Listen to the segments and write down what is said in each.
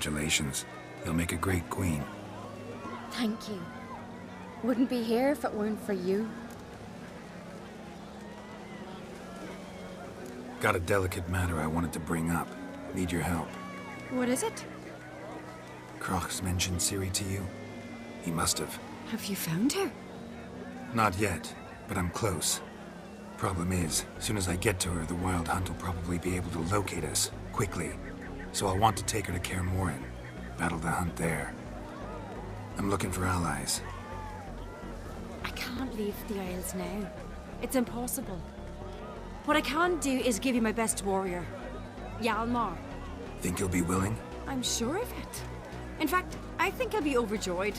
Congratulations. You'll make a great queen. Thank you. Wouldn't be here if it weren't for you. Got a delicate matter I wanted to bring up. Need your help. What is it? Crach's mentioned Ciri to you? He must have. Have you found her? Not yet, but I'm close. Problem is, as soon as I get to her, the Wild Hunt will probably be able to locate us, quickly. So I'll want to take her to Kaer Morhen. Battle the hunt there. I'm looking for allies. I can't leave the Isles now. It's impossible. What I can do is give you my best warrior, Hjalmar. Think you'll be willing? I'm sure of it. In fact, I think he'll be overjoyed.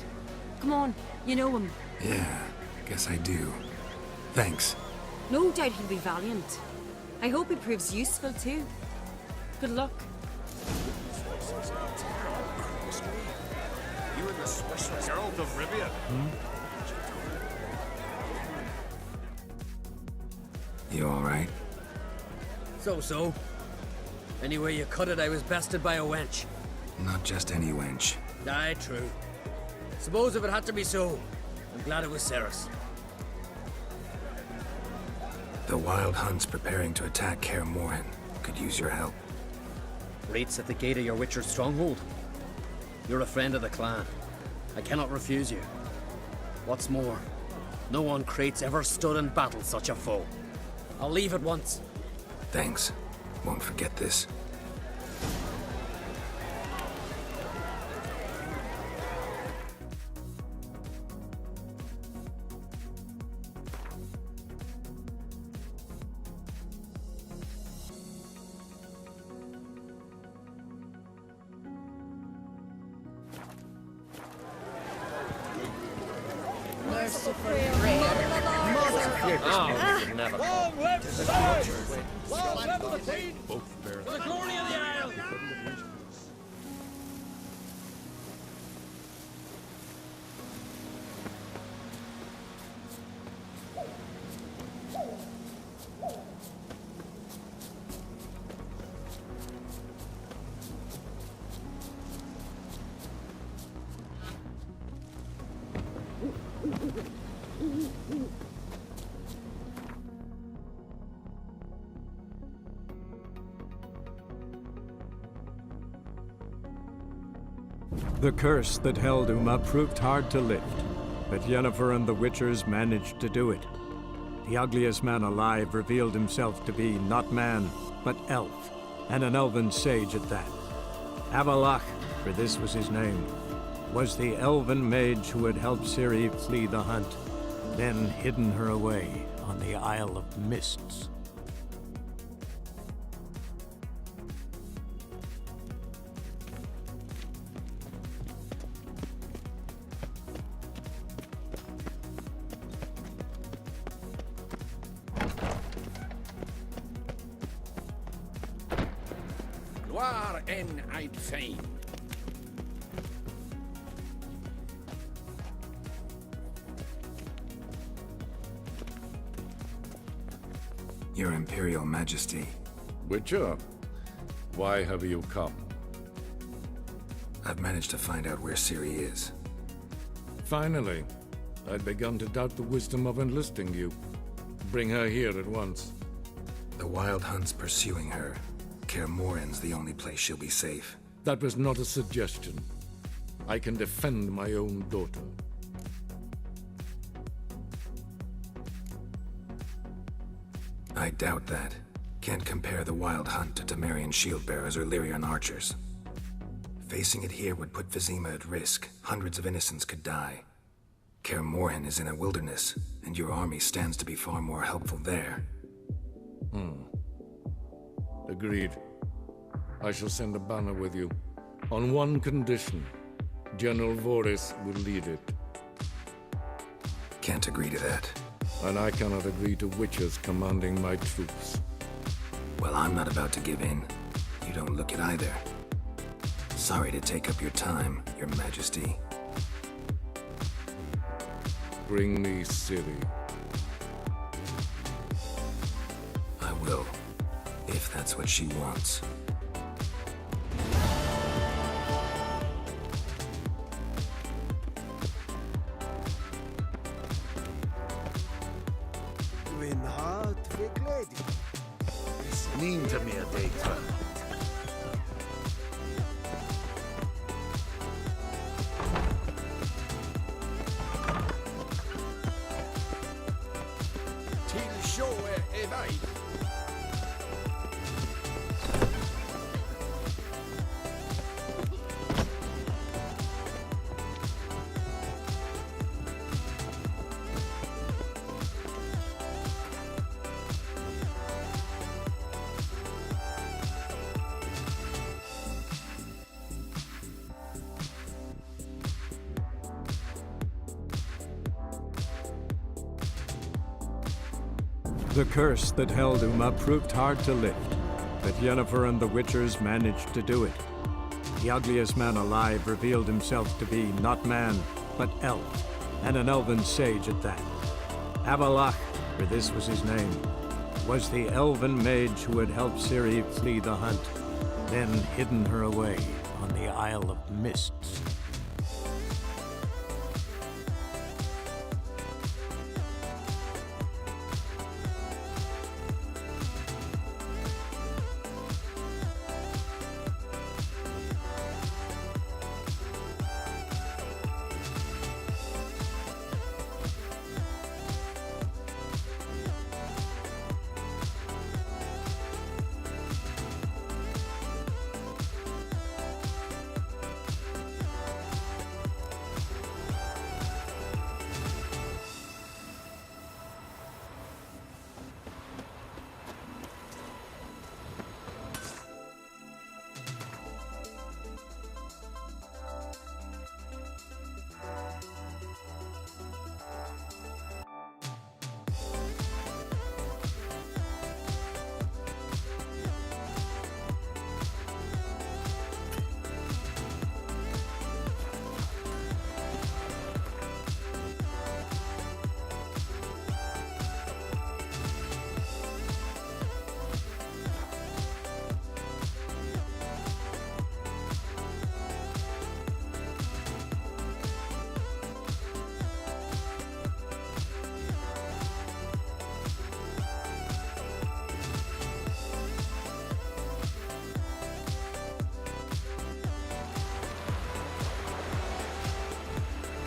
Come on, you know him. Yeah, guess I do. Thanks. No doubt he'll be valiant. I hope he proves useful too. Good luck. You in the Swiss Herald of Rivia? You alright? So. Anyway you cut it, I was bested by a wench. Not just any wench. Aye, true. Suppose if it had to be so, I'm glad it was Cerys. The Wild Hunt's preparing to attack Kaer Morhen. Could use your help. Rates at the gate of your Witcher's stronghold. You're a friend of the clan. I cannot refuse you. What's more, no one Crate's ever stood in battle such a foe. I'll leave at once. Thanks. Won't forget this. Never. Long left side! Long left of the Queen! For the glory of the Isle! The curse that held Uma proved hard to lift, but Yennefer and the Witchers managed to do it. The ugliest man alive revealed himself to be not man, but elf, and an elven sage at that. Avallac'h, for this was his name, was the elven mage who had helped Ciri flee the hunt, then hidden her away on the Isle of Mists. Loire en I'd fain. Your Imperial Majesty. Witcher, why have you come? I've managed to find out where Ciri is. Finally. I'd begun to doubt the wisdom of enlisting you. Bring her here at once. The Wild Hunt's pursuing her. Kaer Morhen's the only place she'll be safe. That was not a suggestion. I can defend my own daughter. I doubt that. Can't compare the Wild Hunt to Temerian shield-bearers or Lyrian archers. Facing it here would put Vizima at risk. Hundreds of innocents could die. Kaer Morhen is in a wilderness, and your army stands to be far more helpful there. Agreed. I shall send a banner with you. On one condition. General Voris will lead it. Can't agree to that. And I cannot agree to Witchers commanding my troops. Well, I'm not about to give in. You don't look it either. Sorry to take up your time, Your Majesty. Bring me Ciri. I will, if that's what she wants. Elvin heart beglady. Nín to me a data. Til sjåe er vei. The curse that held Uma proved hard to lift, but Yennefer and the Witchers managed to do it. The ugliest man alive revealed himself to be not man, but elf, and an elven sage at that. Avalach, for this was his name, was the elven mage who had helped Ciri flee the hunt, then hidden her away on the Isle of Mists.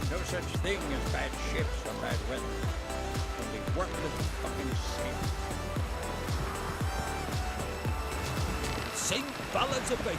No such thing as bad ships or bad weather. Only worthless fucking sailors. Sing ballads about you.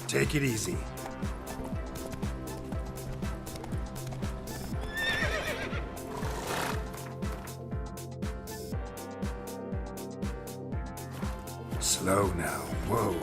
Take it easy. Slow now. Whoa.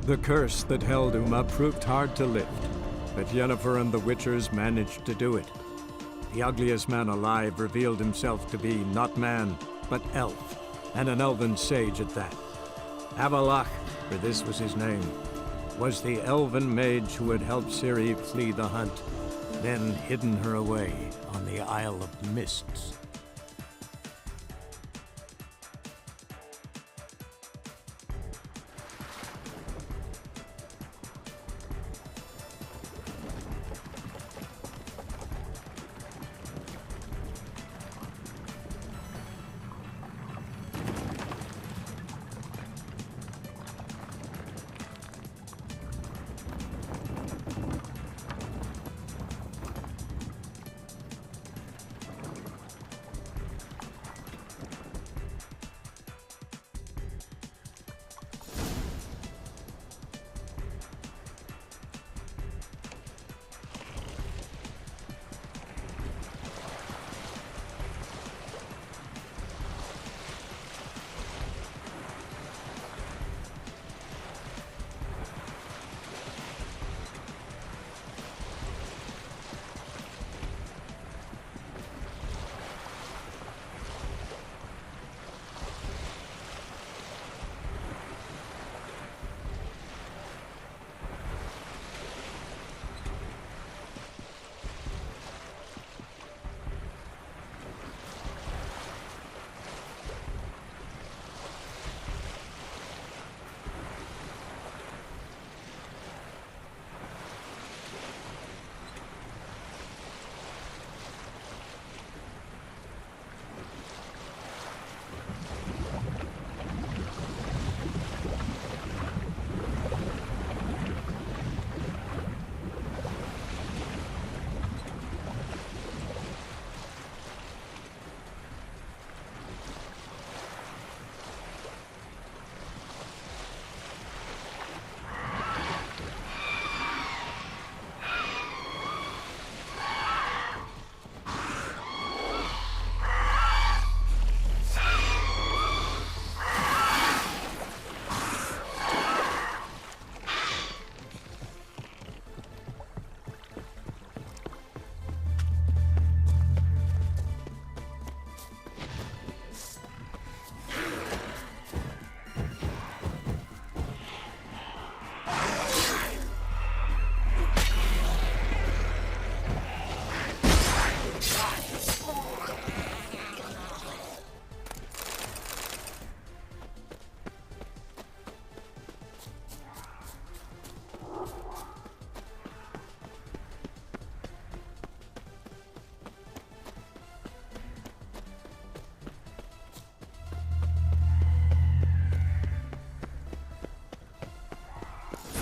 The curse that held Uma proved hard to lift, but Yennefer and the Witchers managed to do it. The ugliest man alive revealed himself to be not man, but elf, and an elven sage at that. Avalach, for this was his name, was the elven mage who had helped Ciri flee the hunt, then hidden her away on the Isle of Mists.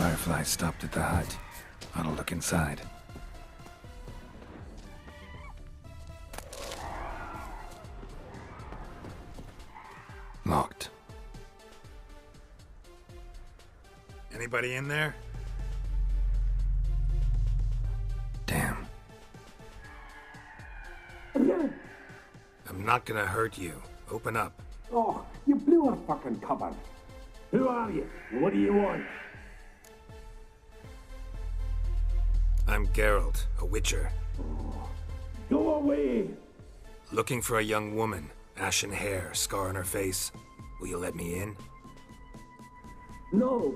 Firefly stopped at the hut. I'll look inside. Locked. Anybody in there? Damn. I'm not gonna hurt you. Open up. Oh, you blew our fucking cupboard. Who are you? What do you want? I'm Geralt, a witcher. Go away! Looking for a young woman. Ashen hair, scar on her face. Will you let me in? No.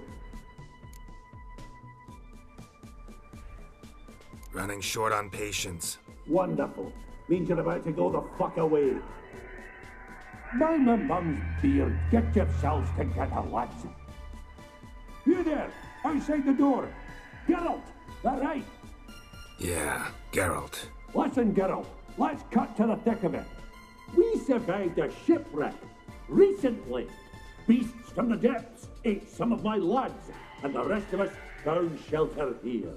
Running short on patience. Wonderful. Means you're about to go the fuck away. By my mum's beard, get yourselves together, lads. You there, outside the door. Geralt, that right? Yeah, Geralt. Listen, Geralt, let's cut to the thick of it. We survived a shipwreck recently. Beasts from the depths ate some of my lads, and the rest of us found shelter here.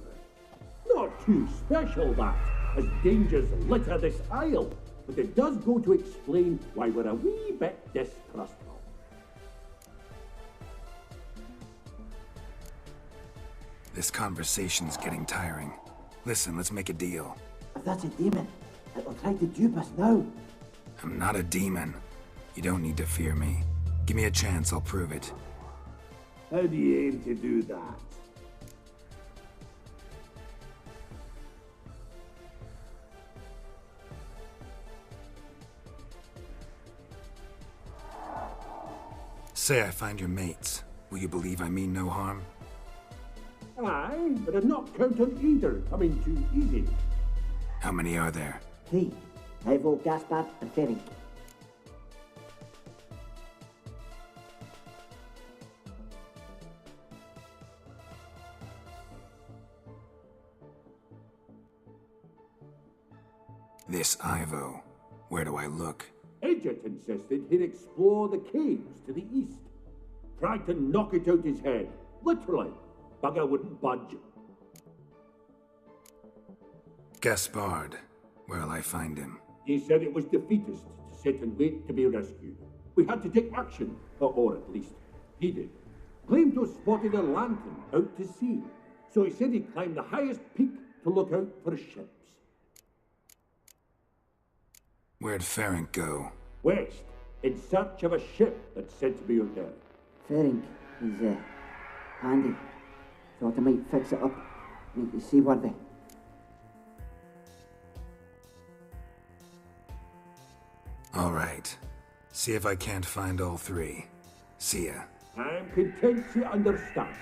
Not too special, that, as dangers litter this isle, but it does go to explain why we're a wee bit distrustful. This conversation's getting tiring. Listen, let's make a deal. If that's a demon, it'll try to dupe us now. I'm not a demon. You don't need to fear me. Give me a chance, I'll prove it. How do you aim to do that? Say I find your mates. Will you believe I mean no harm? Aye, but I'd not count on either coming too easy. How many are there? 3. Ivo, Gaspard, and Ferenc. This Ivo. Where do I look? Edget insisted he'd explore the caves to the east. Tried to knock it out his head. Literally. Bugger wouldn't budge. Gaspard. Where'll I find him? He said it was defeatist to sit and wait to be rescued. We had to take action, or at least he did. Claimed to have spotted a lantern out to sea, so he said he'd climb the highest peak to look out for ships. Where'd Ferenc go? West, in search of a ship that's said to be out there. Ferenc is handy. Thought I might fix it up, make you seaworthy. All right. See if I can't find all 3. See ya. I'm content you understand.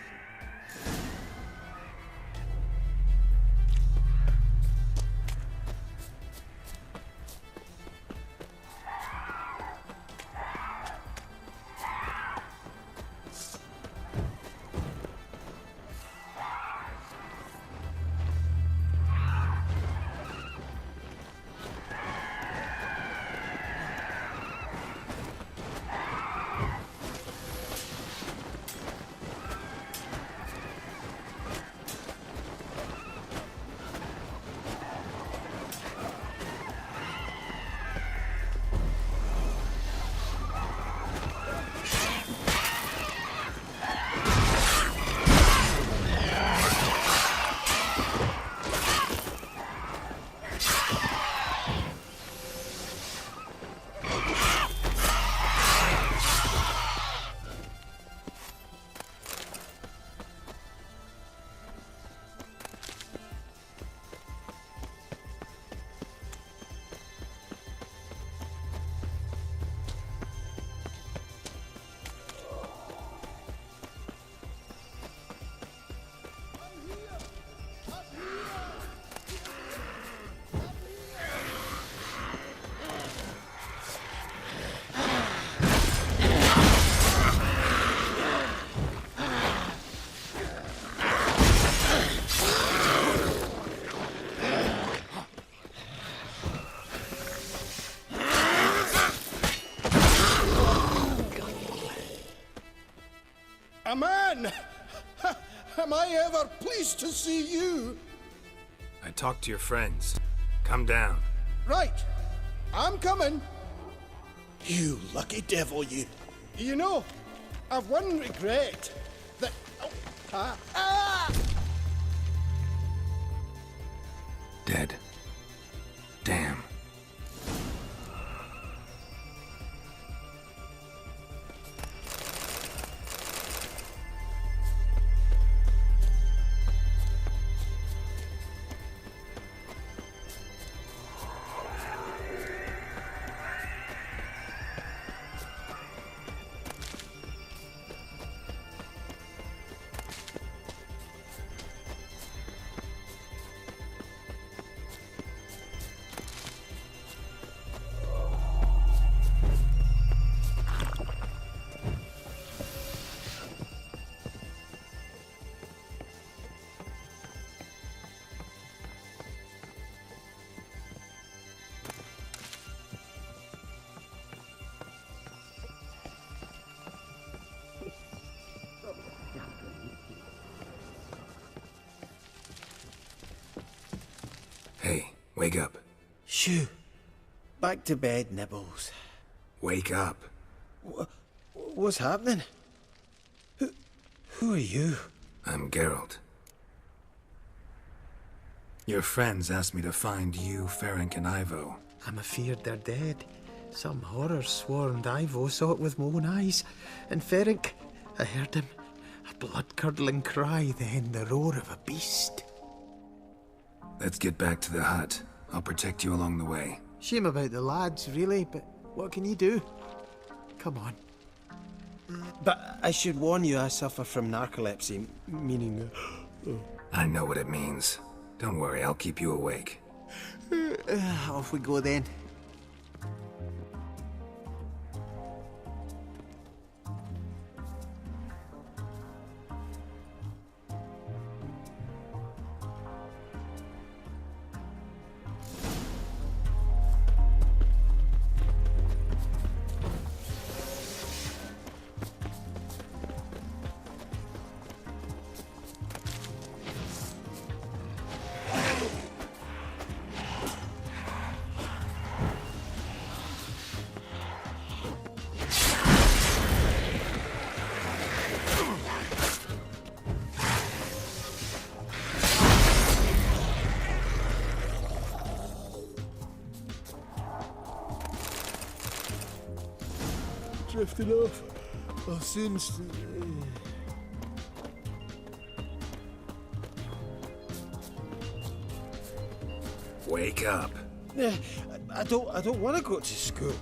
A man! Am I ever pleased to see you? I talked to your friends. Come down. Right. I'm coming. You lucky devil, you. You know, I've one regret. That... Dead. Damn. Hey, wake up. Shoo. Back to bed, Nibbles. Wake up. What's happening? Who are you? I'm Geralt. Your friends asked me to find you, Ferenc, and Ivo. I'm afeard they're dead. Some horror swarmed Ivo, saw it with my own eyes. And Ferenc, I heard him. A blood-curdling cry, then the roar of a beast. Let's get back to the hut. I'll protect you along the way. Shame about the lads, really, but what can you do? Come on. But I should warn you, I suffer from narcolepsy, meaning... I know what it means. Don't worry, I'll keep you awake. Off we go then. Drifting off. I'll soon... Wake up. I don't want to go to school.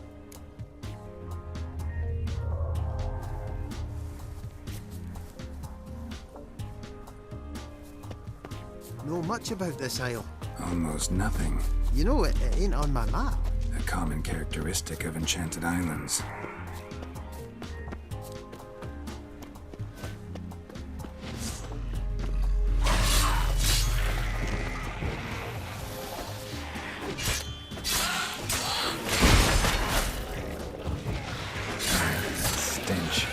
Know much about this isle? Almost nothing. You know, it ain't on my map. A common characteristic of Enchanted Islands. Stench.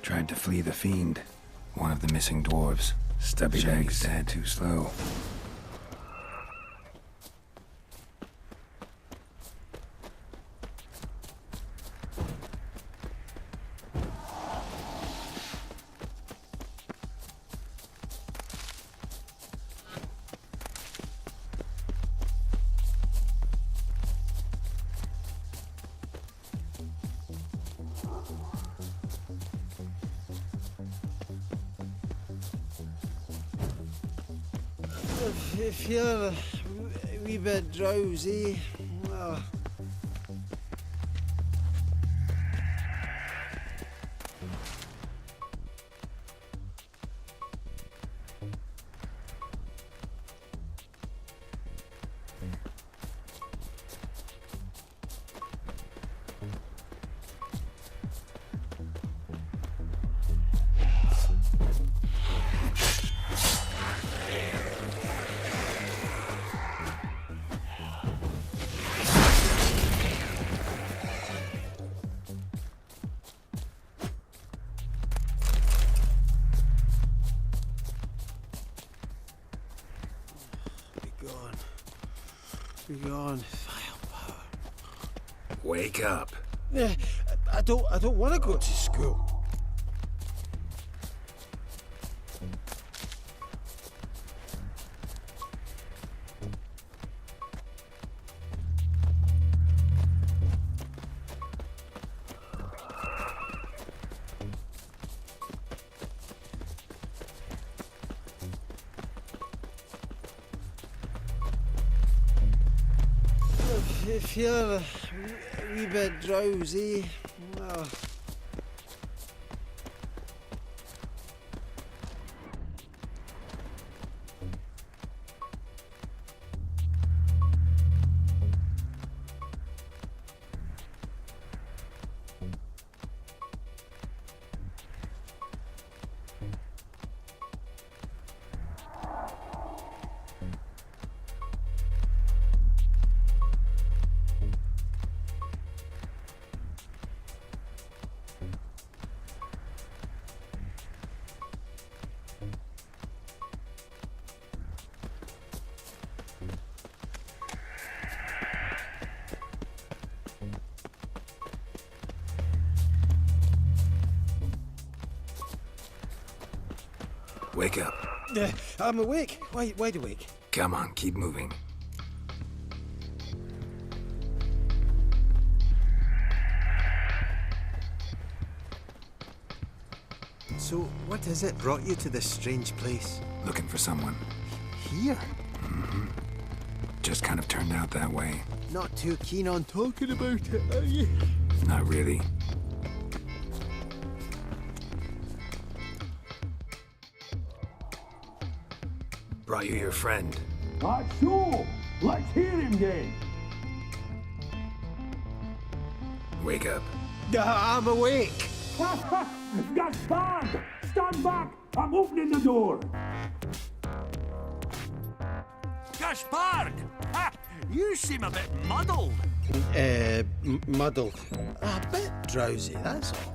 Tried to flee the fiend. One of the missing dwarves. Stubby legs dead too slow. I feel a wee bit drowsy. Begone, vile power. Wake up. I don't want to go to school. I feel a wee bit drowsy. Oh. Wake up. I'm awake. Wide awake. Come on, keep moving. So, what is it brought you to this strange place? Looking for someone. Here? Just kind of turned out that way. Not too keen on talking about it, are you? Not really. Brought you your friend. That's so. Let's hear him then. Wake up. I'm awake. Gaspard! Stand back! I'm opening the door. Gaspard! Ha! You seem a bit muddled. Muddled. A bit drowsy, that's all.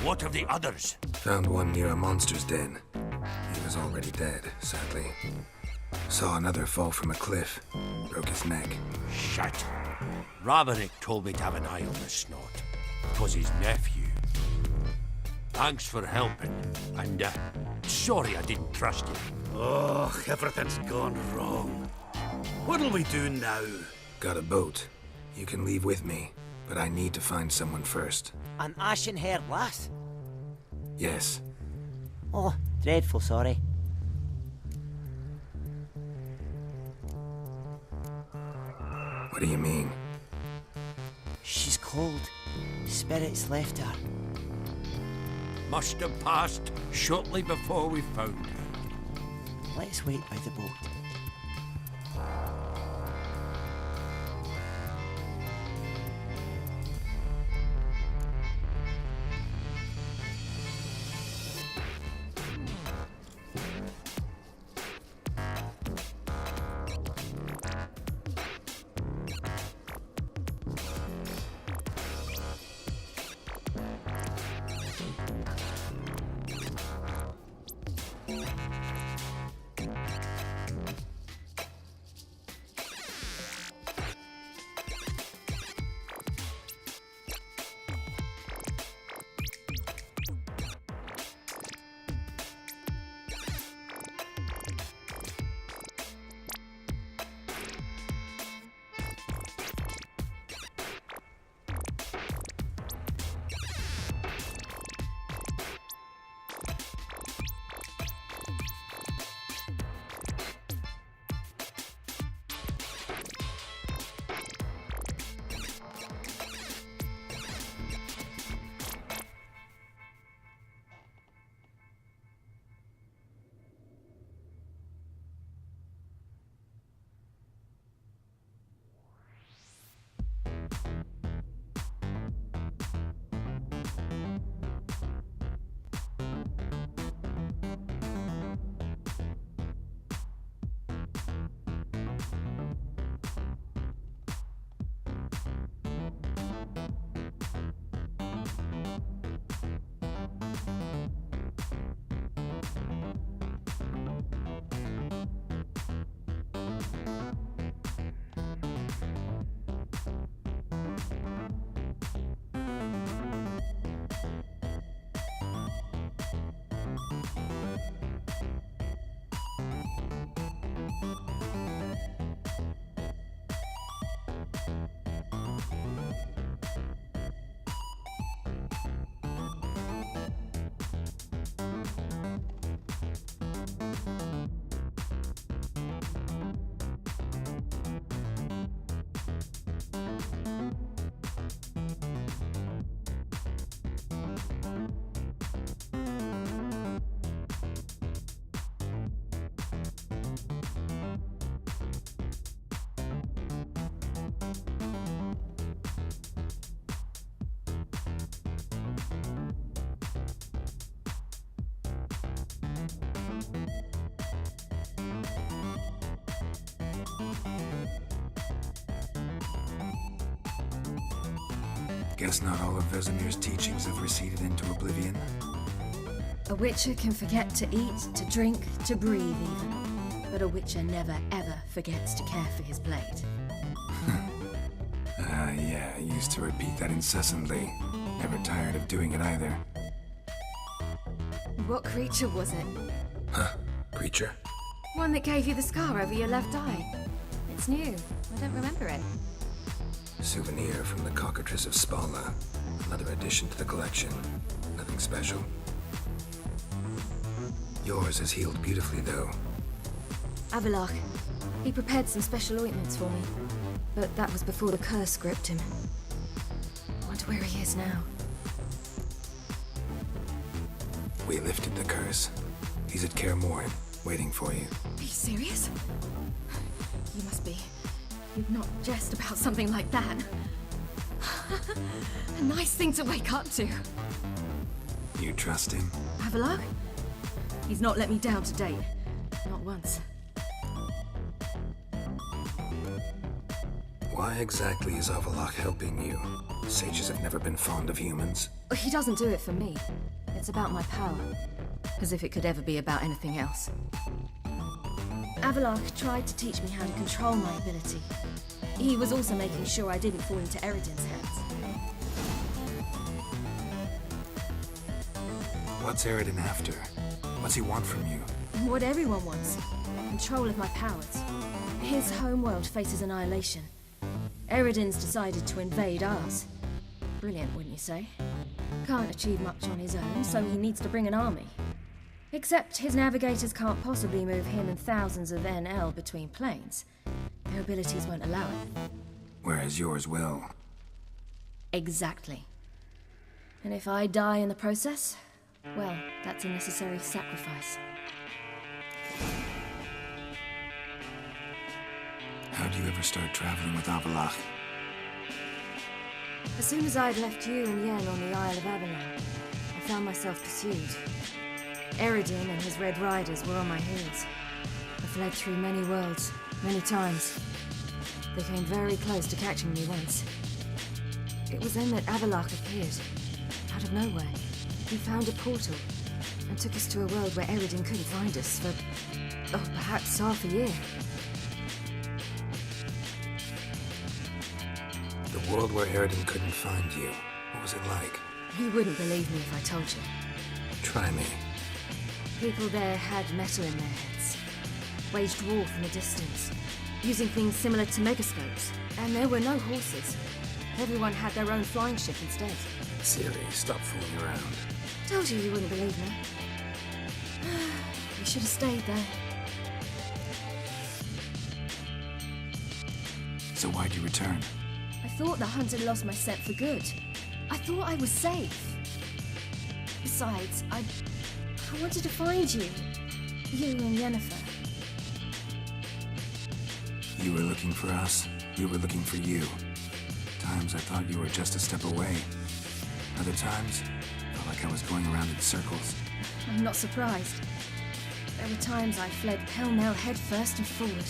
What of the others? Found one near a monster's den. He was already dead, sadly. Saw another fall from a cliff. Broke his neck. Shit. Ravenick told me to have an eye on the snot. 'Twas his nephew. Thanks for helping. And, sorry I didn't trust you. Oh, everything's gone wrong. What'll we do now? Got a boat. You can leave with me, but I need to find someone first. An ashen-haired lass? Yes. Oh, dreadful sorry. What do you mean? She's cold. Spirits left her. Must have passed shortly before we found her. Let's wait by the boat. Guess not all of Vesemir's teachings have receded into oblivion. A witcher can forget to eat, to drink, to breathe even. But a witcher never ever forgets to care for his blade. Yeah, I used to repeat that incessantly. Never tired of doing it either. What creature was it? Huh? Creature? One that gave you the scar over your left eye. It's new. I don't remember it. Souvenir from the Cockatrice of Spala. Another addition to the collection. Nothing special. Yours has healed beautifully, though. Avallac'h. He prepared some special ointments for me. But that was before the curse gripped him. Wonder where he is now. We lifted the curse. He's at Kaer Morhen, waiting for you. Are you serious? You must be. You'd not jest about something like that. A nice thing to wake up to. You trust him? Avallac'h? He's not let me down to date. Not once. Why exactly is Avallac'h helping you? Sages have never been fond of humans. He doesn't do it for me. It's about my power. As if it could ever be about anything else. Avallac'h tried to teach me how to control my ability. He was also making sure I didn't fall into Eredin's hands. What's Eredin after? What's he want from you? What everyone wants. Control of my powers. His homeworld faces annihilation. Eredin's decided to invade ours. Brilliant, wouldn't you say? Can't achieve much on his own, so he needs to bring an army. Except his navigators can't possibly move him and thousands of NL between planes. Their abilities won't allow it. Whereas yours will. Exactly. And if I die in the process, well, that's a necessary sacrifice. How'd you ever start traveling with Avallac'h? As soon as I'd left you and Yen on the Isle of Avalon, I found myself pursued. Eredin and his Red Riders were on my heels. I fled through many worlds, many times. They came very close to catching me once. It was then that Avallac'h appeared, out of nowhere. He found a portal, and took us to a world where Eredin couldn't find us for, perhaps half a year. The world where Eredin couldn't find you. What was it like? You wouldn't believe me if I told you. Try me. People there had metal in their heads, waged war from a distance, using things similar to megascopes. And there were no horses. Everyone had their own flying ship instead. Ciri, stop fooling around. Told you wouldn't believe me. We should have stayed there. So why'd you return? I thought the hunt had lost my scent for good. I thought I was safe. Besides, I wanted to find you. You and Yennefer. You were looking for us. We were looking for you. Times I thought you were just a step away. Other times, felt like I was going around in circles. I'm not surprised. There were times I fled pell-mell headfirst and forward.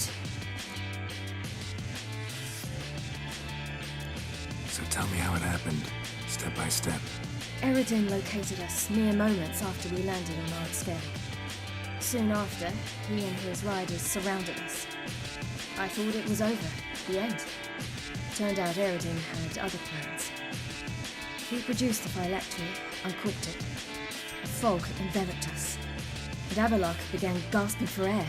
So tell me how it happened, step by step. Eredin located us mere moments after we landed on Ardscale. Soon after, he and his riders surrounded us. I thought it was over, the end. Turned out Eredin had other plans. He produced the phylactery, uncorked it. A fog enveloped us. And Avallac'h began gasping for air.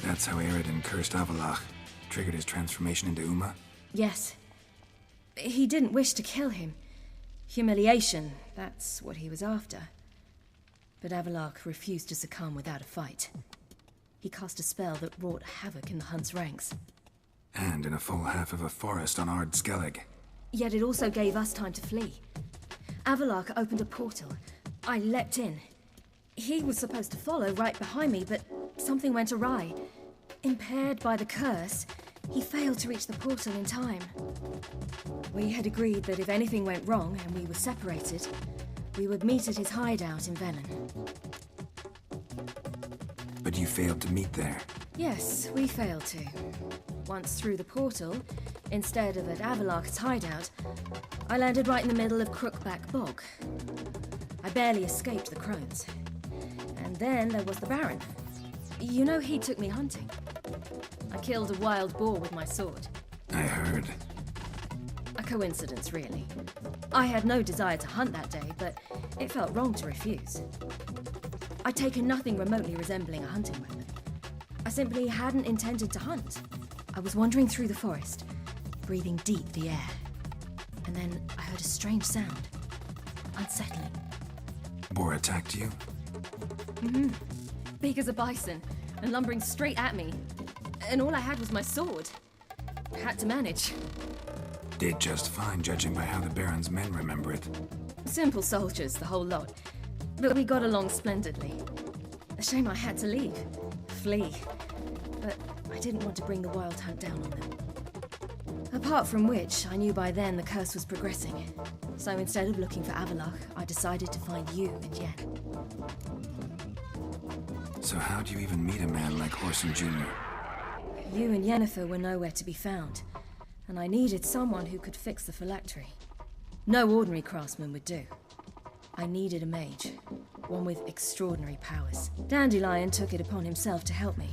That's how Eredin cursed Avallac'h. Triggered his transformation into Uma? Yes. He didn't wish to kill him. Humiliation, that's what he was after. But Avallac'h refused to succumb without a fight. He cast a spell that wrought havoc in the Hunt's ranks. And in a full half of a forest on Ard Skellig. Yet it also gave us time to flee. Avallac'h opened a portal. I leapt in. He was supposed to follow right behind me, but something went awry. Impaired by the curse, he failed to reach the portal in time. We had agreed that if anything went wrong and we were separated, we would meet at his hideout in Velen. But you failed to meet there. Yes, we failed to. once through the portal, instead of at Avalok's hideout, I landed right in the middle of Crookback Bog. I barely escaped the crones. And then there was the Baron. You know, he took me hunting. I killed a wild boar with my sword. I heard. A coincidence, really. I had no desire to hunt that day, but it felt wrong to refuse. I'd taken nothing remotely resembling a hunting weapon. I simply hadn't intended to hunt. I was wandering through the forest, breathing deep the air. And then I heard a strange sound. Unsettling. Boar attacked you? Mm-hmm. Big as a bison, and lumbering straight at me. And all I had was my sword. I had to manage. Did just fine, judging by how the Baron's men remember it. Simple soldiers, the whole lot. But we got along splendidly. A shame I had to leave. Flee. But I didn't want to bring the wild hunt down on them. Apart from which, I knew by then the curse was progressing. So instead of looking for Avalok, I decided to find you and Yen. So how'd you even meet a man like Whoreson Jr.? You and Yennefer were nowhere to be found, and I needed someone who could fix the phylactery. No ordinary craftsman would do. I needed a mage, one with extraordinary powers. Dandelion took it upon himself to help me.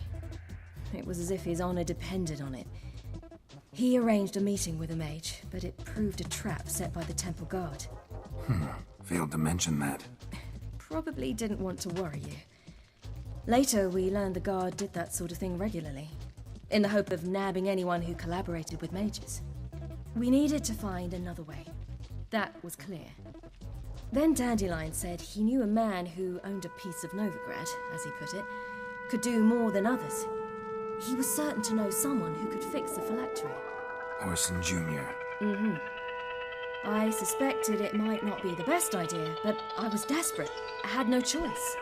It was as if his honor depended on it. He arranged a meeting with a mage, but it proved a trap set by the temple guard. Failed to mention that. Probably didn't want to worry you. Later, we learned the guard did that sort of thing regularly, in the hope of nabbing anyone who collaborated with mages. We needed to find another way. That was clear. Then Dandelion said he knew a man who owned a piece of Novigrad, as he put it, could do more than others. He was certain to know someone who could fix the phylactery. Whoreson Jr. Mm-hmm. I suspected it might not be the best idea, but I was desperate. I had no choice.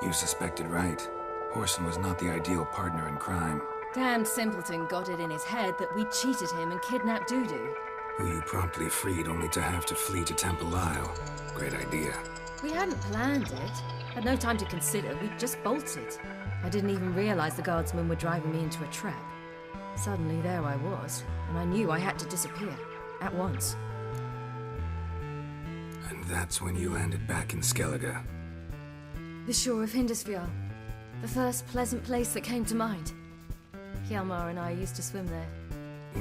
You suspected right. Whoreson was not the ideal partner in crime. Damned simpleton got it in his head that we cheated him and kidnapped Dudu. Who you promptly freed only to have to flee to Temple Isle. Great idea. We hadn't planned it. Had no time to consider. We just bolted. I didn't even realize the guardsmen were driving me into a trap. Suddenly there I was, and I knew I had to disappear. At once. And that's when you landed back in Skellige. The shore of Hindisfjall. The first pleasant place that came to mind. Hjalmar and I used to swim there.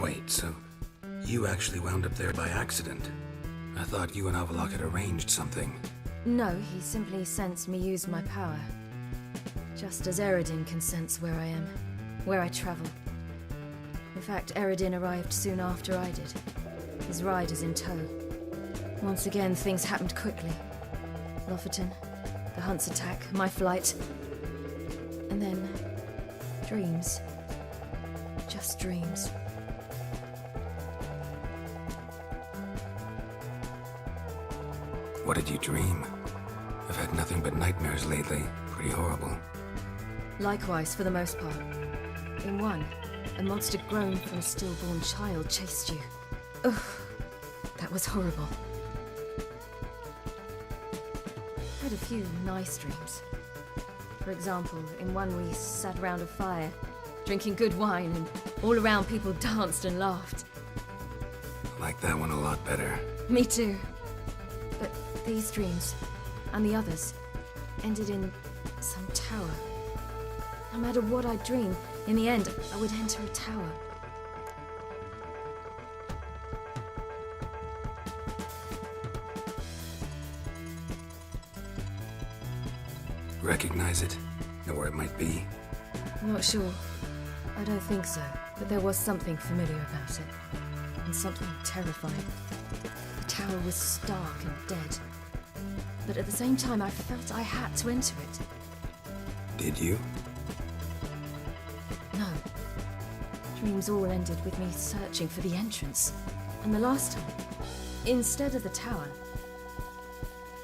Wait, so you actually wound up there by accident? I thought you and Avalok had arranged something. No, he simply sensed me use my power. Just as Eredin can sense where I am, where I travel. In fact, Eredin arrived soon after I did. His riders in tow. Once again, things happened quickly. Lofoten, the hunt's attack, my flight. And then, dreams. Just dreams. What did you dream? I've had nothing but nightmares lately. Pretty horrible. Likewise, for the most part. In one, a monster grown from a stillborn child chased you. Ugh, that was horrible. Had a few nice dreams. For example, in one we sat around a fire, drinking good wine, and all around people danced and laughed. I like that one a lot better. Me too. But these dreams, and the others, ended in some tower. No matter what I dreamed, in the end, I would enter a tower. Recognize it? Know where it might be? Not sure. I don't think so. But there was something familiar about it. And something terrifying. The tower was stark and dead. But at the same time, I felt I had to enter it. Did you? No. Dreams all ended with me searching for the entrance. And the last time, instead of the tower,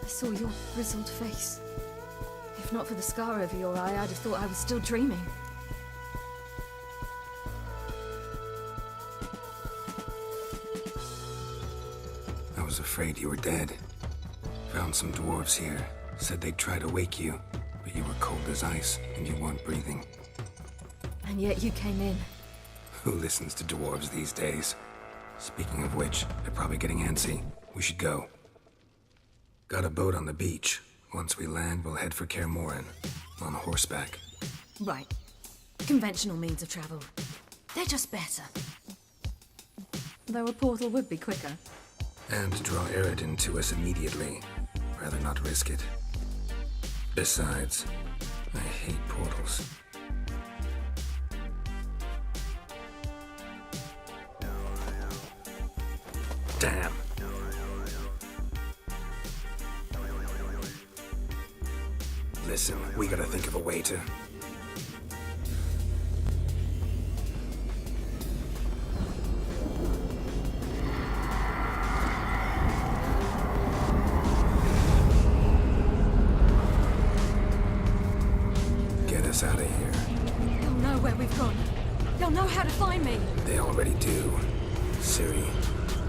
I saw your grizzled face. If not for the scar over your eye, I'd have thought I was still dreaming. I was afraid you were dead. Found some dwarves here. Said they'd try to wake you, but you were cold as ice and you weren't breathing. And yet you came in. Who listens to dwarves these days? Speaking of which, they're probably getting antsy. We should go. Got a boat on the beach. Once we land, we'll head for Kaer Morhen. On horseback. Right. Conventional means of travel. They're just better. Though a portal would be quicker. And draw Eredin to us immediately. Rather not risk it. Besides, I hate portals. Damn. Listen, we gotta think of a way to... Get us out of here. They'll know where we've gone. They'll know how to find me. They already do. Ciri,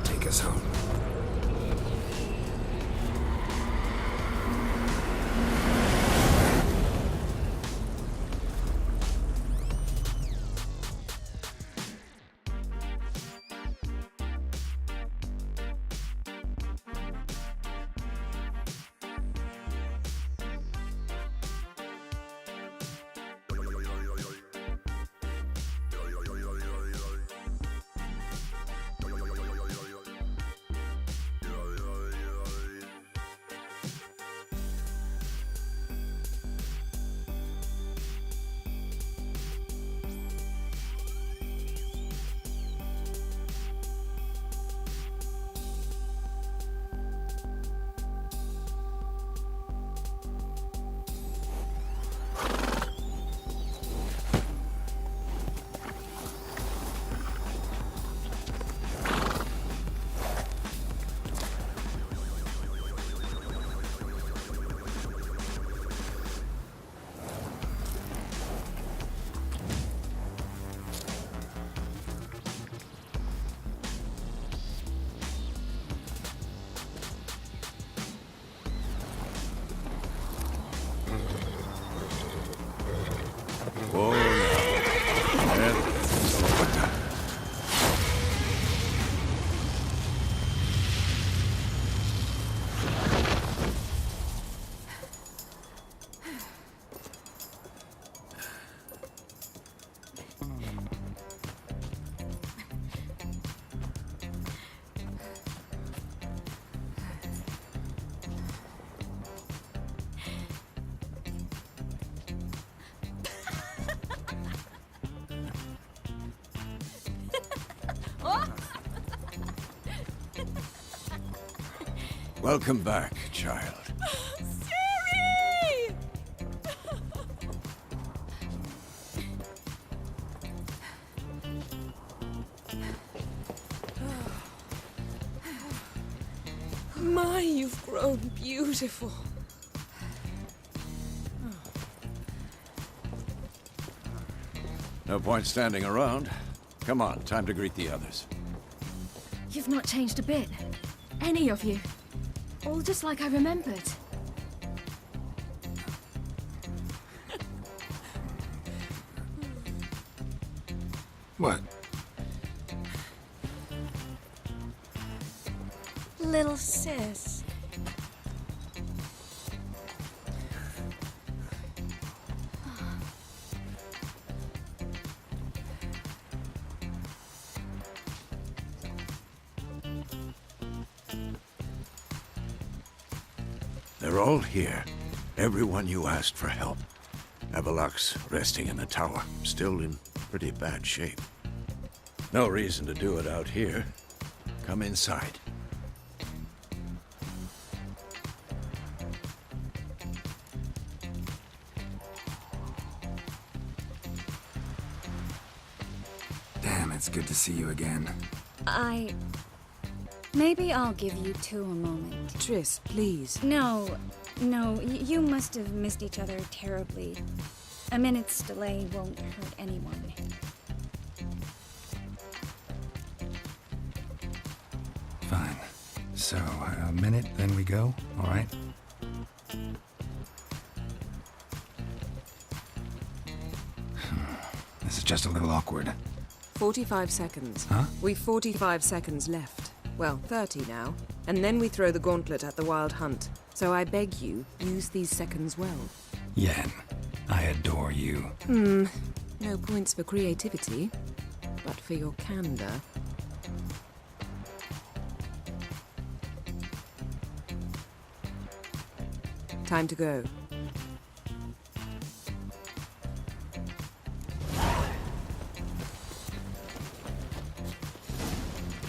take us home. Whoa, now. Welcome back, child. Ciri! My, you've grown beautiful. No point standing around. Come on, time to greet the others. You've not changed a bit. Any of you. All just like I remembered. What? Little sis. They're all here. Everyone you asked for help. Avalok's resting in the tower, still in pretty bad shape. No reason to do it out here. Come inside. Damn, it's good to see you again. Maybe I'll give you two a moment. Triss, please. No, you must have missed each other terribly. A minute's delay won't hurt anyone. Fine. So, a minute, then we go, all right? This is just a little awkward. 45 seconds. Huh? We've 45 seconds left. Well, 30 now. And then we throw the gauntlet at the Wild Hunt. So I beg you, use these seconds well. Yen, I adore you. No points for creativity, but for your candor. Time to go.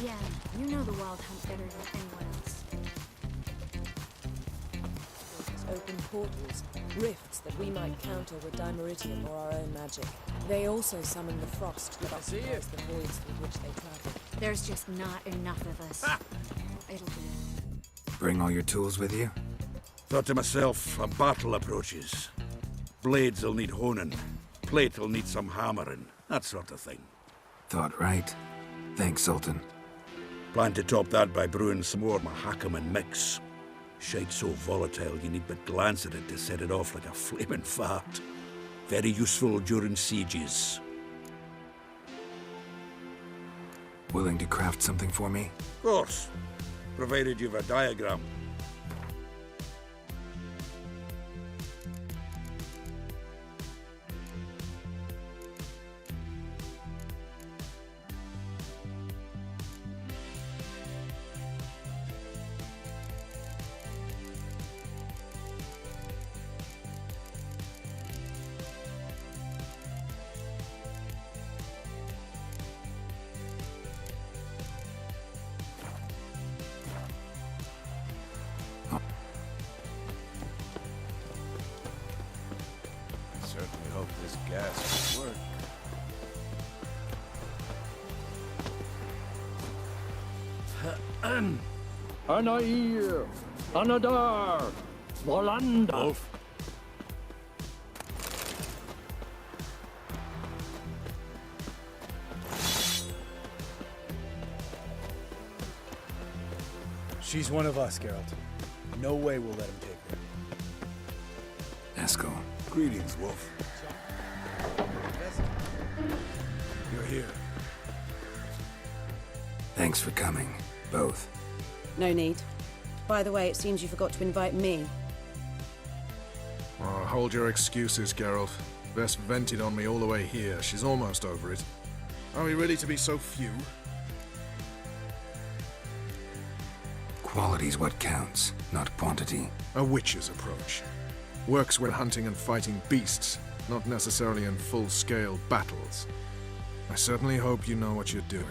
Yeah, you know the Wild Hunt better than anyone else. Open portals, rifts that we might counter with Dimeritium or our own magic. They also summon the frost that occupies the voids through which they travel. There's just not enough of us. It'll do. Bring all your tools with you? Thought to myself, a battle approaches. Blades will need honing. Plate will need some hammering. That sort of thing. Thought right. Thanks, Sultan. Plan to top that by brewing some more Mahakaman mix. Shite so volatile you need but glance at it to set it off like a flaming fart. Very useful during sieges. Willing to craft something for me? Of course. Provided you've a diagram. Certainly hope this gas will work. Anair, Anadar, Volanda. She's one of us, Geralt. No way we'll let him take her. Eskel. Greetings, Wolf. You're here. Thanks for coming, both. No need. By the way, it seems you forgot to invite me. Oh, hold your excuses, Geralt. Vess vented on me all the way here. She's almost over it. Are we really to be so few? Quality's what counts, not quantity. A witch's approach. Works when hunting and fighting beasts, not necessarily in full-scale battles. I certainly hope you know what you're doing.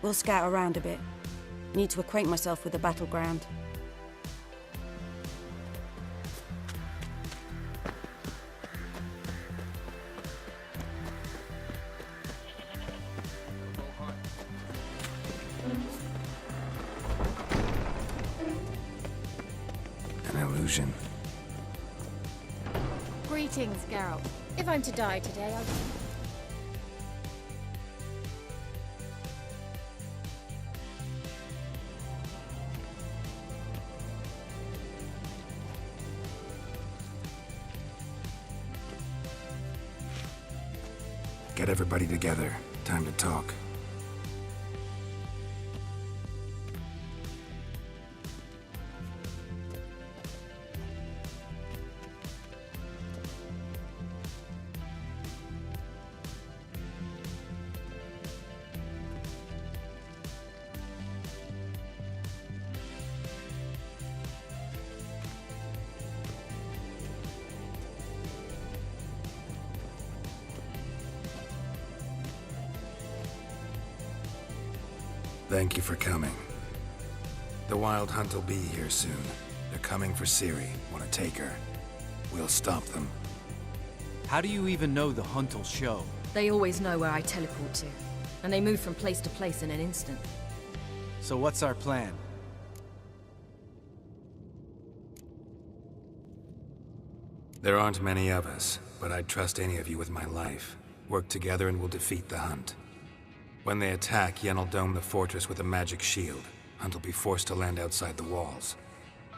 We'll scout around a bit. Need to acquaint myself with the battleground. An illusion. Greetings, Geralt. If I'm to die today, I'll... Get everybody together. Time to talk. Thank you for coming. The Wild Hunt will be here soon. They're coming for Ciri. Want to take her. We'll stop them. How do you even know the hunt will show? They always know where I teleport to, and they move from place to place in an instant. So what's our plan? There aren't many of us, but I'd trust any of you with my life. Work together and we'll defeat the Hunt. When they attack, Yen will dome the fortress with a magic shield. Hunt will be forced to land outside the walls.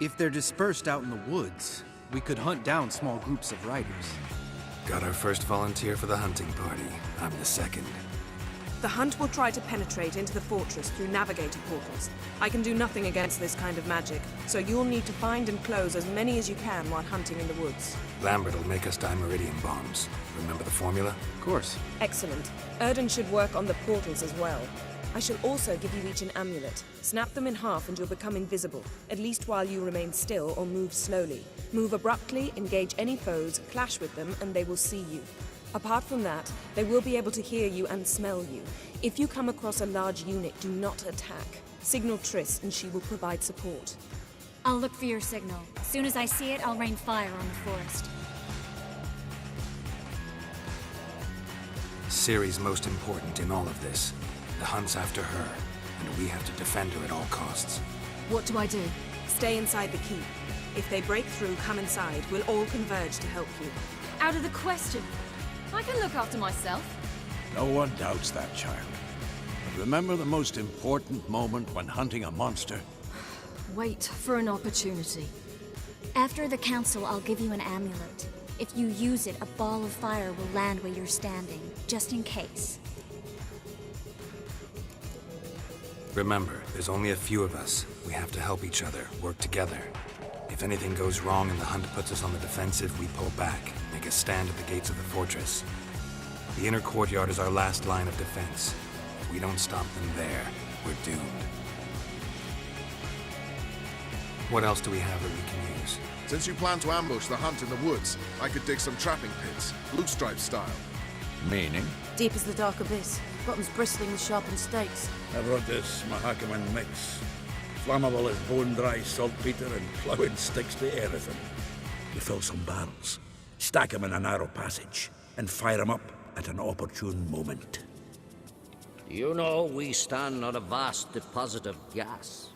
If they're dispersed out in the woods, we could hunt down small groups of riders. Got our first volunteer for the hunting party. I'm the second. The hunt will try to penetrate into the fortress through navigator portals. I can do nothing against this kind of magic, so you'll need to find and close as many as you can while hunting in the woods. Lambert will make us dimeridium bombs. Remember the formula? Of course. Excellent. Erden should work on the portals as well. I shall also give you each an amulet. Snap them in half and you'll become invisible, at least while you remain still or move slowly. Move abruptly, engage any foes, clash with them, and they will see you. Apart from that, they will be able to hear you and smell you. If you come across a large unit, do not attack. Signal Triss and she will provide support. I'll look for your signal. As soon as I see it, I'll rain fire on the forest. Ciri's most important in all of this. The hunt's after her, and we have to defend her at all costs. What do I do? Stay inside the keep. If they break through, come inside. We'll all converge to help you. Out of the question. I can look after myself. No one doubts that, child. But remember the most important moment when hunting a monster? Wait for an opportunity. After the council, I'll give you an amulet. If you use it, a ball of fire will land where you're standing, just in case. Remember, there's only a few of us. We have to help each other, work together. If anything goes wrong and the hunt puts us on the defensive, we pull back, make a stand at the gates of the fortress. The inner courtyard is our last line of defense. If we don't stop them there, we're doomed. What else do we have that we can use? Since you plan to ambush the hunt in the woods, I could dig some trapping pits, Blue Stripe style. Meaning? Deep as the dark abyss. Bottoms bristling with sharpened stakes. I brought this Mahakaman mix. Flammable as bone-dry saltpeter and ploughing sticks to everything. You fill some barrels, stack them in a narrow passage, and fire them up at an opportune moment. You know, we stand on a vast deposit of gas.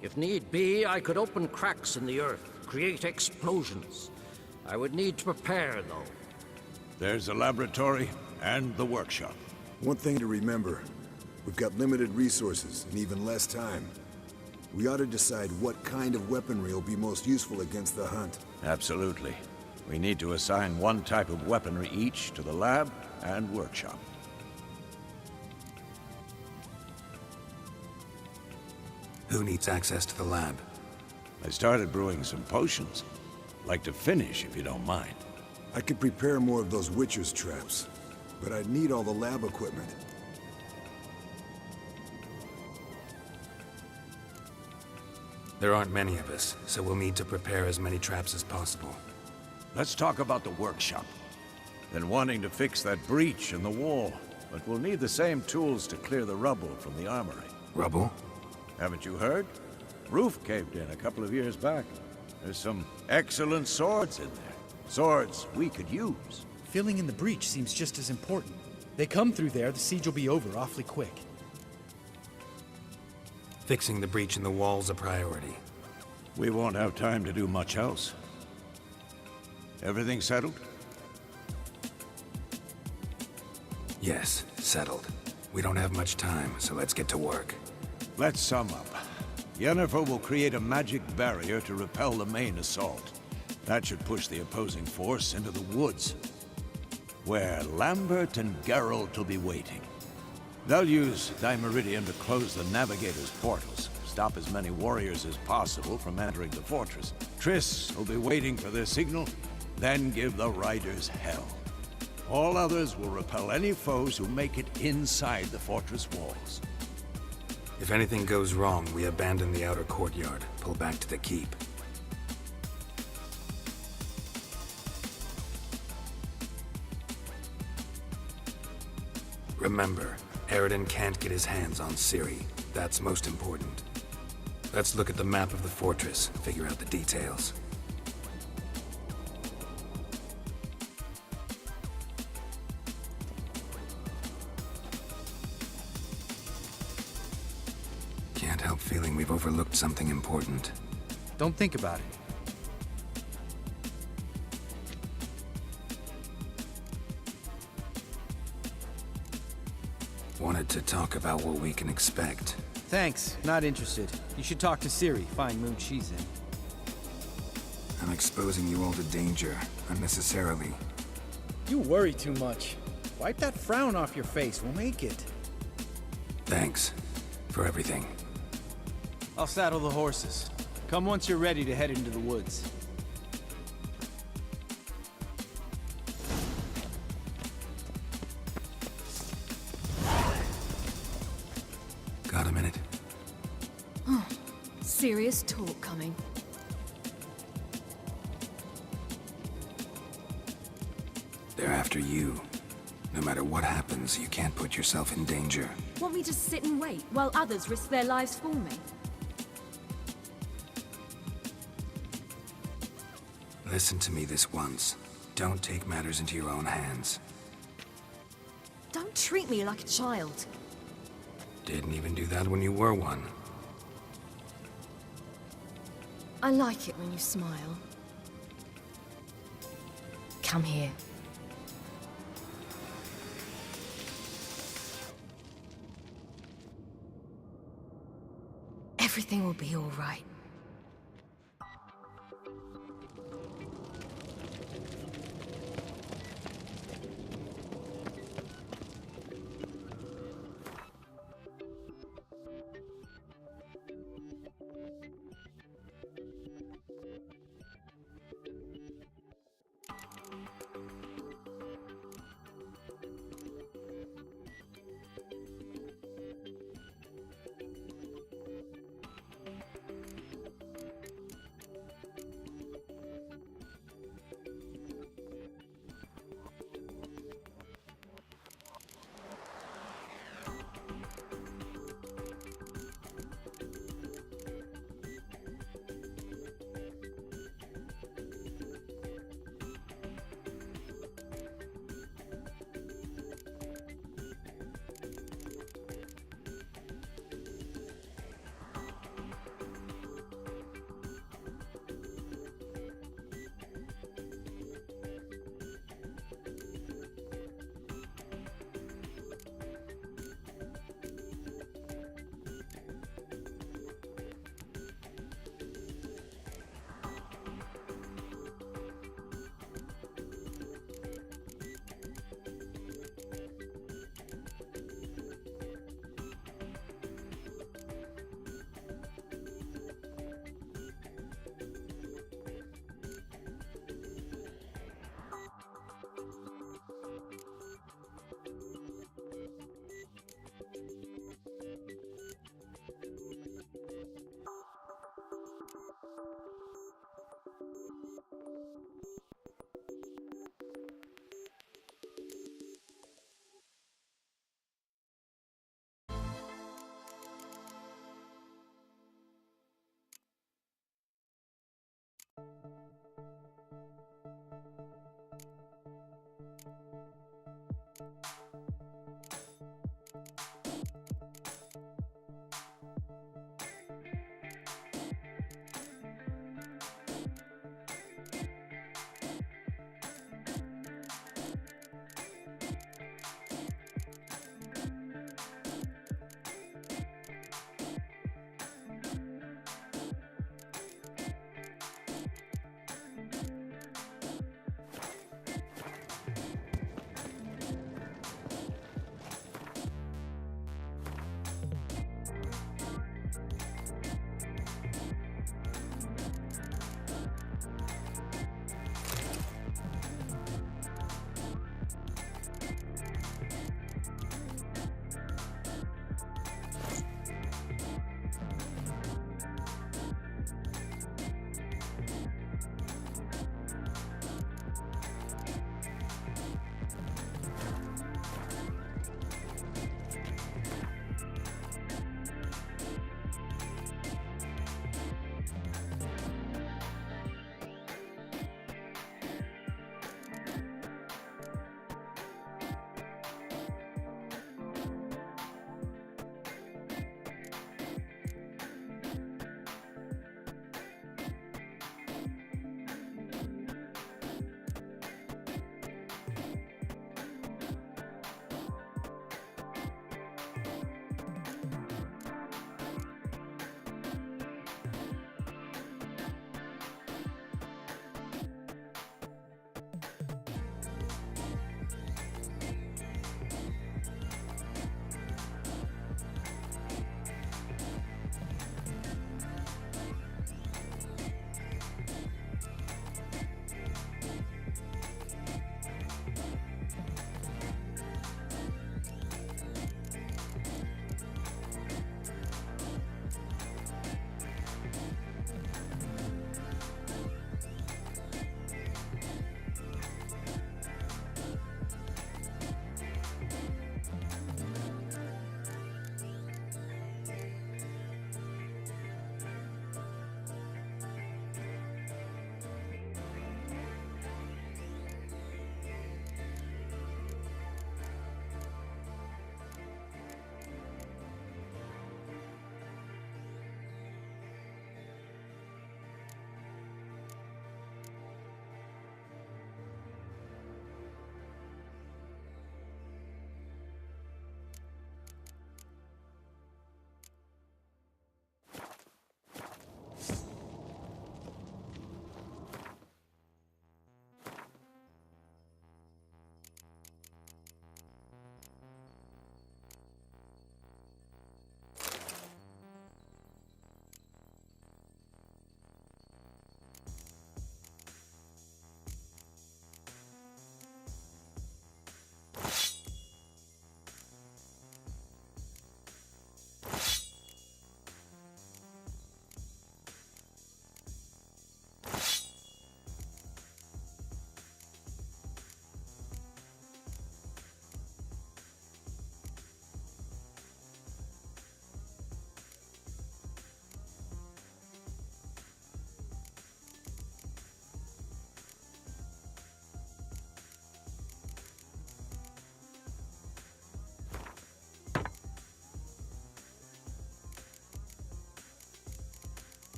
If need be, I could open cracks in the earth, create explosions. I would need to prepare, though. There's the laboratory and the workshop. One thing to remember, we've got limited resources and even less time. We ought to decide what kind of weaponry will be most useful against the hunt. Absolutely. We need to assign one type of weaponry each to the lab and workshop. Who needs access to the lab? I started brewing some potions. Like to finish, if you don't mind. I could prepare more of those Witcher's traps, but I'd need all the lab equipment. There aren't many of us, so we'll need to prepare as many traps as possible. Let's talk about the workshop. Been wanting to fix that breach in the wall, but we'll need the same tools to clear the rubble from the armory. Rubble? Haven't you heard? Roof caved in a couple of years back. There's some excellent swords in there. Swords we could use. Filling in the breach seems just as important. They come through there, the siege will be over awfully quick. Fixing the breach in the wall's a priority. We won't have time to do much else. Everything settled? Yes, settled. We don't have much time, so let's get to work. Let's sum up. Yennefer will create a magic barrier to repel the main assault. That should push the opposing force into the woods, where Lambert and Geralt will be waiting. They'll use Dimeridium to close the Navigator's portals, stop as many warriors as possible from entering the fortress. Triss will be waiting for their signal, then give the riders hell. All others will repel any foes who make it inside the fortress walls. If anything goes wrong, we abandon the outer courtyard, pull back to the keep. Remember, Eridan can't get his hands on Ciri. That's most important. Let's look at the map of the fortress, figure out the details. Can't help feeling we've overlooked something important. Don't think about it. Wanted to talk about what we can expect. Thanks, not interested. You should talk to Ciri, fine mood she's in. I'm exposing you all to danger, unnecessarily. You worry too much. Wipe that frown off your face. We'll make it. Thanks for everything. I'll saddle the horses. Come once you're ready to head into the woods. Got a minute? Serious talk coming. They're after you. No matter what happens, you can't put yourself in danger. Want me to sit and wait while others risk their lives for me? Listen to me this once. Don't take matters into your own hands. Don't treat me like a child. Didn't even do that when you were one. I like it when you smile. Come here. Everything will be all right.